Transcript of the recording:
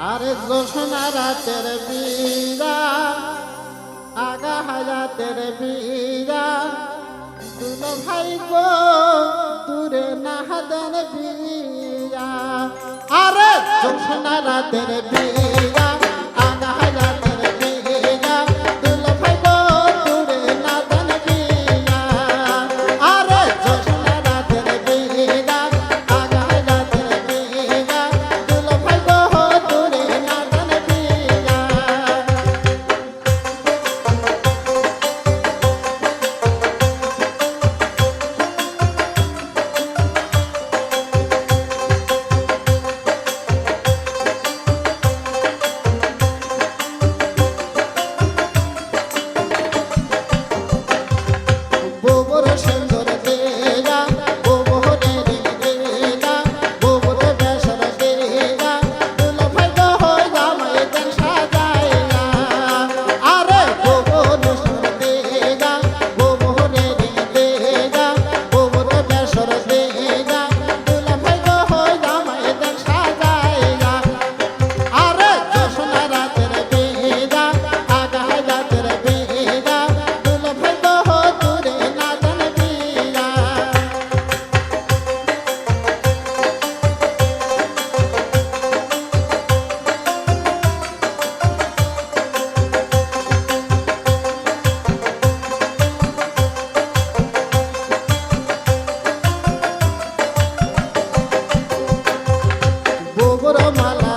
আরে জোছনা রাতের বীরা আগা হায়াতের বীরা দুলো ভাই গো দূরে না হাতের বীরা আরে জোছনা রাতের বীরা আগা হায়াতের বীরা দুলো ভাই গো দূরে না হাতের বীরা আরে জোছনা রাতের বীরা আগা হায়াতের বীরা দুলো ভাই গো দূরে না হাতের বীরা গোবর সুন্দর দেয়া গোবরে দেয়া গোবরে বেসর দেয়া দুলো ভাই গো জামাই দেন সাজাইয়া আরে গোবর সুন্দর দেয়া গোবরে দেয়া গোবরে বেসর দেয়া দুলো ভাই গো জামাই দেন সাজাইয়া আরে জোছনা রাতের বেদা আগা হায়াতের বেদা দুলো ভাই গো দূরে না জান বিয়া গোবর মালা